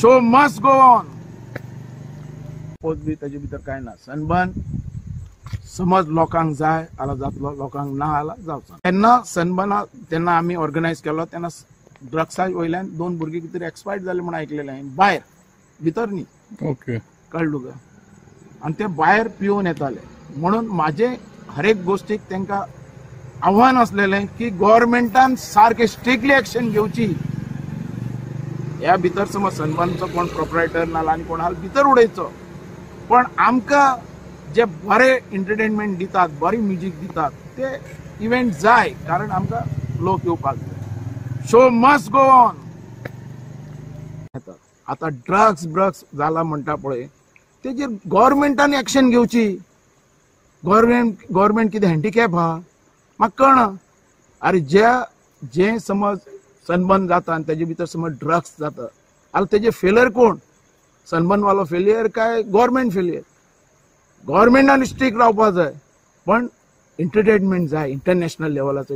Show must go on. पोच बी ताजे भितर कांय ना. सनबर्न समज लोकांक जाय आला जातलो, लोकांक ना आला जावचो. तेन्ना सनबर्न तेन्ना आमी ऑर्गनायज केलो तेन्ना ड्रग्सा वयल्यान 2 भुरगे कितें एक्सपायर्ड जाले म्हण आयकलेलें हांवें. भायर भितर न्ही. ओके. कळ्ळें तुका. आनी ते भायर पिवन येताले म्हणून म्हाजे हर एक गोष्टीक तांकां आव्हान असलेलें की गव्हर्मेंटान सारकें स्ट्रिक्टली एक्शन घेवची. ह्या भितर समज सनबर्नचो कोण प्रोप्रायटर नाल्यार आनी कोण आहा भितर उडयचो, पण आमकां जे बरे एंटरटेनमेंट दितात, बरी म्युजीक दितात ते इव्हेंट जाय, कारण आमकां लोक येवपाक जाय. Show must go on. आता ड्रग्स जाला म्हणटा पळय तेजेर गव्हर्मेंटान एक्शन घेवची. गव्हर्मेंट कितें हँडिकॅप आहा म्हाका कळना. अरे जे समज सनबर्न जाता आनी तेजे भितर समज ड्रग्स जाता जाल्यार तेजे फेलियर कोण? सनबर्न वालो फेलियर काय गव्हर्मेंट फेलियर? गव्हर्मेंटान स्ट्रिक्ट रावपाक जाय, पण एंटरटेनमेंट जाय इंटरनॅशनल लेवलाचो.